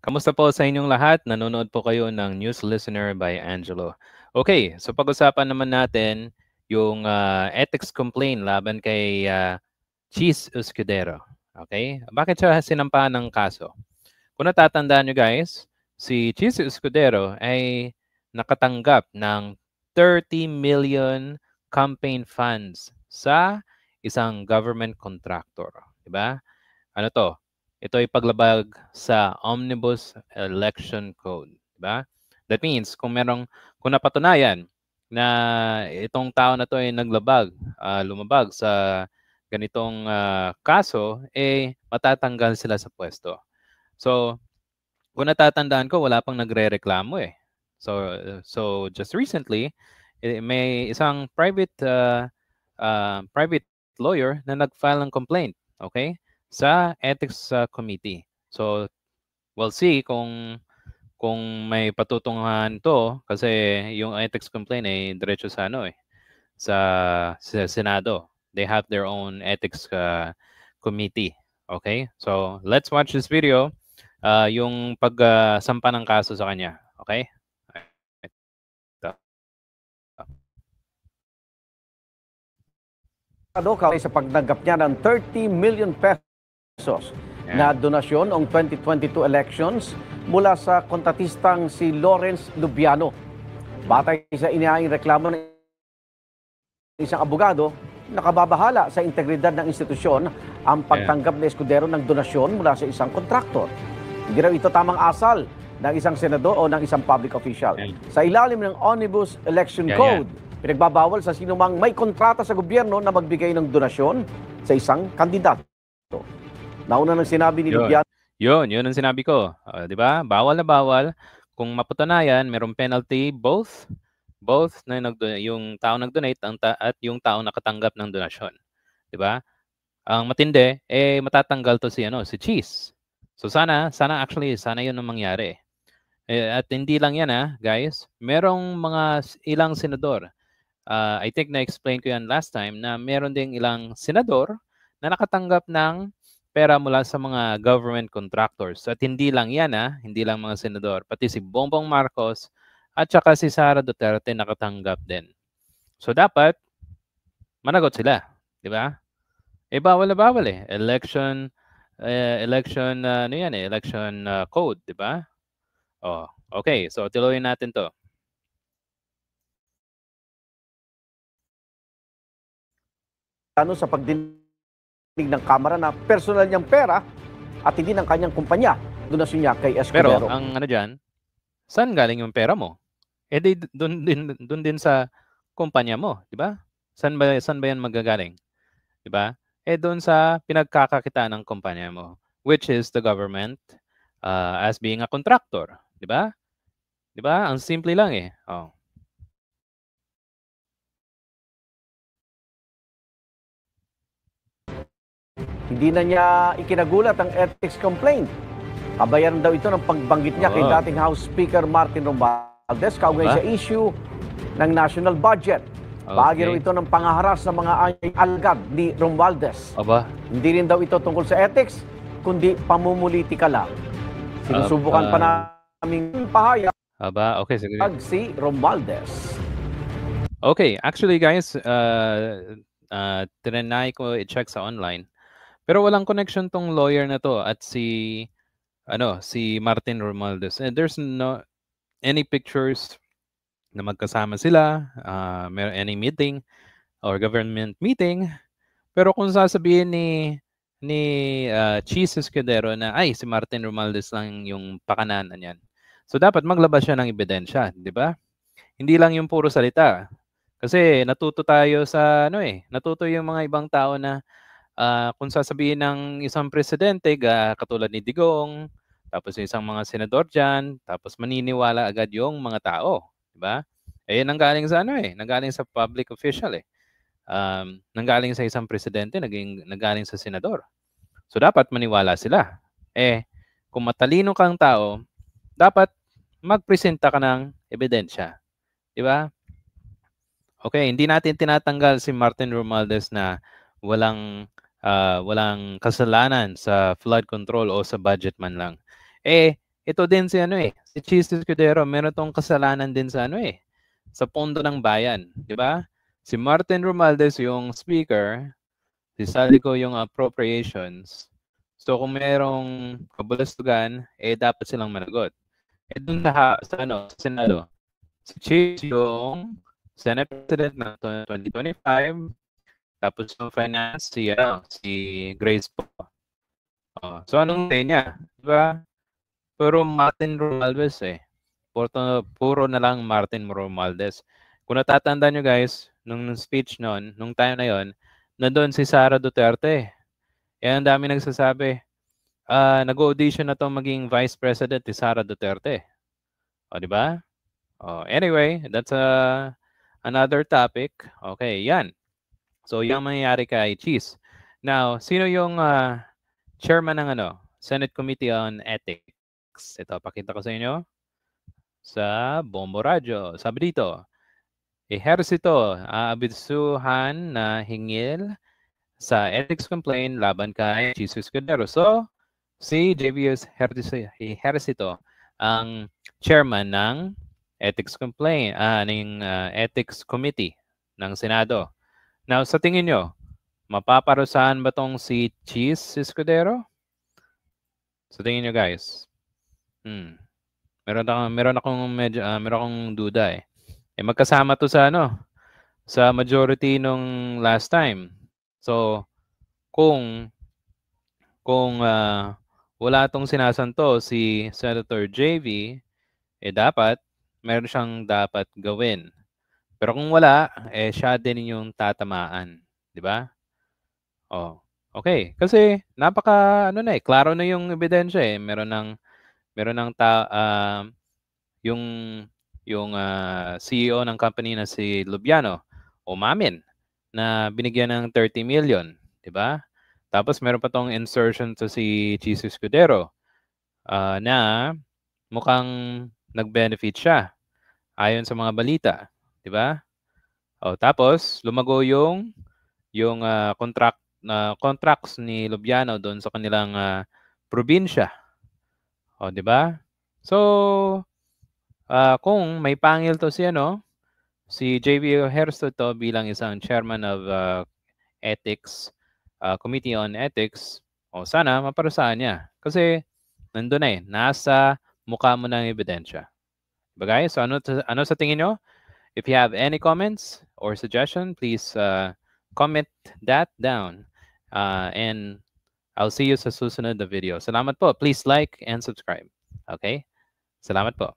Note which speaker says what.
Speaker 1: Kamusta po sa inyong lahat? Nanonood po kayo ng News Listener by Angelo. Okay, so pag-usapan naman natin yung ethics complaint laban kay Cheese Escudero. Okay? Bakit siya sinampahan ng kaso? Kung natatandaan nyo guys, si Cheese Escudero ay nakatanggap ng 30 million campaign funds sa isang government contractor. Diba? Ano to? Ito ay paglabag sa Omnibus Election Code, di ba? That means kung napatunayan na itong tao na to ay lumabag sa ganitong kaso, matatanggal sila sa pwesto. So, kung natatandaan ko, wala pang nagrereklamo eh. So just recently, may isang private lawyer na nag-file ng complaint, okay? Sa ethics committee. So we'll see kung may patutunguhan to kasi yung ethics complaint ay diretso sa sa Senado. They have their own ethics committee. Okay? So let's watch this video yung pagsampa ng kaso sa kanya. Okay?
Speaker 2: Sa pagnanggap niya ng 30 million pesos na donasyon noong 2022 elections mula sa kontratistang si Lawrence Lubiano. Batay sa inihaing reklamo ng isang abogado, nakababahala sa integridad ng institusyon ang pagtanggap ni Escudero ng donasyon mula sa isang kontraktor. Hindi raw ito tamang asal ng isang senador o ng isang public official. Sa ilalim ng Omnibus Election Code, pinagbabawal sa sinumang may kontrata sa gobyerno na magbigay ng donasyon sa isang kandidato. Nauna nang sinabi ni Lubiano.
Speaker 1: Yun ang sinabi ko. Di ba? Bawal na bawal. Kung mapatunayan, merong penalty both na yung tao nag-donate at yung tao nakatanggap ng donasyon. Di ba? Ang matindi, matatanggal to si Cheese. So sana yun ang mangyari. At hindi lang yan guys. Merong mga ilang senador. I think na-explain ko yan last time na meron ding ilang senador na nakatanggap ng pera mula sa mga government contractors. At hindi lang yan hindi lang mga senador. Pati si Bongbong Marcos at saka si Sara Duterte nakatanggap din. So dapat managot sila, di ba? Bawal na bawal election code, di ba? Oh, okay. So tuloy natin to.
Speaker 2: Sa pagdinig ng Kamara na personal niyang pera at hindi ng kanyang kumpanya, donasyon niya kay Escudero.
Speaker 1: Pero ang dyan, saan galing yung pera mo? Doon din sa kumpanya mo, di ba? Saan ba yan magagaling? Di ba? Doon sa pinagkakakitaan ng kumpanya mo, which is the government as being a contractor, di ba? Di ba? Ang simple lang Oh.
Speaker 2: Hindi na niya ikinagulat ang ethics complaint. Kabayaran daw ito ng pagbanggit niya kay dating House Speaker Martin Romualdez kaugnay sa issue ng national budget. Bahagi raw ito ng pangaharas sa mga alagad ni Romualdez. Hindi rin daw ito tungkol sa ethics, kundi pamumulitika lang. Sinusubukan pa namin pahayag
Speaker 1: Okay, sige.
Speaker 2: si Romualdez.
Speaker 1: Okay, actually guys, tinanay ko i-check sa online. Pero walang connection tong lawyer na to at si Martin Romualdez. And there's no any pictures na magkasama sila, any meeting or government meeting. Pero kung sasabihin ni Cheese Escudero na si Martin Romualdez lang yung pakananan niyan. So dapat maglabas siya ng ebidensya, di ba? Hindi lang yung puro salita. Kasi natuto tayo sa natuto yung mga ibang tao na kung sasabihin ng isang presidente katulad ni Digong, tapos yung isang mga senador dyan, tapos maniniwala agad yung mga tao, di ba? Nanggaling sa nanggaling sa public official nanggaling sa isang presidente, nanggaling sa senador. So dapat maniwala sila. Kung matalino kang tao, dapat magpresenta ka ng ebidensya, di ba? Okay, hindi natin tinatanggal si Martin Romualdez na walang kasalanan sa flood control o sa budget man lang. ito din si ano si Cheese Escudero, meron tong kasalanan din sa ano sa pondo ng bayan, di ba? Si Martin Romualdez yung speaker, si Saldico yung appropriations. So kung merong kabulastugan, dapat silang managot. Dun sa sa Senado, si Cheese yung Senate President ng 2025, tapos yung finance si Grace po. So anong say niya? Diba? Puro Martin Romualdez Puro na lang Martin Romualdez. Kung natatandaan nyo guys, nung speech nung time na yon, nandun si Sara Duterte. Ang dami nagsasabi, nag-audition na to maging Vice President si Sara Duterte. Di ba? Anyway, that's another topic. Okay, yan. So, yung mangyayari kay Cheese. Now, sino yung chairman ng Senate Committee on Ethics? Ito, pakita ko sa inyo sa Bombo Radio. Sabi dito, Ehersito, aabisuhan na hingil sa ethics complaint laban kay Cheese Escudero. So, si JV Ehersito ang chairman ng ethics complaint, ng ethics committee ng Senado. Now, sa tingin nyo, mapaparusahan ba tong si Cheese Escudero? Sa tingin nyo guys? Meron akong duda magkasama to sa sa majority nung last time. So, kung wala tong sinasanto si Senator JV, dapat meron siyang dapat gawin. Pero kung wala, siya din yung tatamaan, di ba? Okay. Kasi napaka klaro na yung ebidensya Meron ng yung CEO ng company na si Lubiano umamin na binigyan ng 30 million, di ba? Tapos meron pa tong insertion to si Cheese Escudero na mukhang nag-benefit siya ayon sa mga balita, di ba? Tapos lumago yung contracts ni Lubiano doon sa kanilang probinsya. Di ba? So kung may pangil to si JV Ejercito to bilang isang chairman of ethics Committee on Ethics, sana maparusahan niya. Kasi nandun nasa mukha mo ng ebidensya. Diba guys? So ano sa tingin nyo? If you have any comments or suggestion, please comment that down. And I'll see you sa susunod na video. Salamat po. Please like and subscribe. Okay? Salamat po.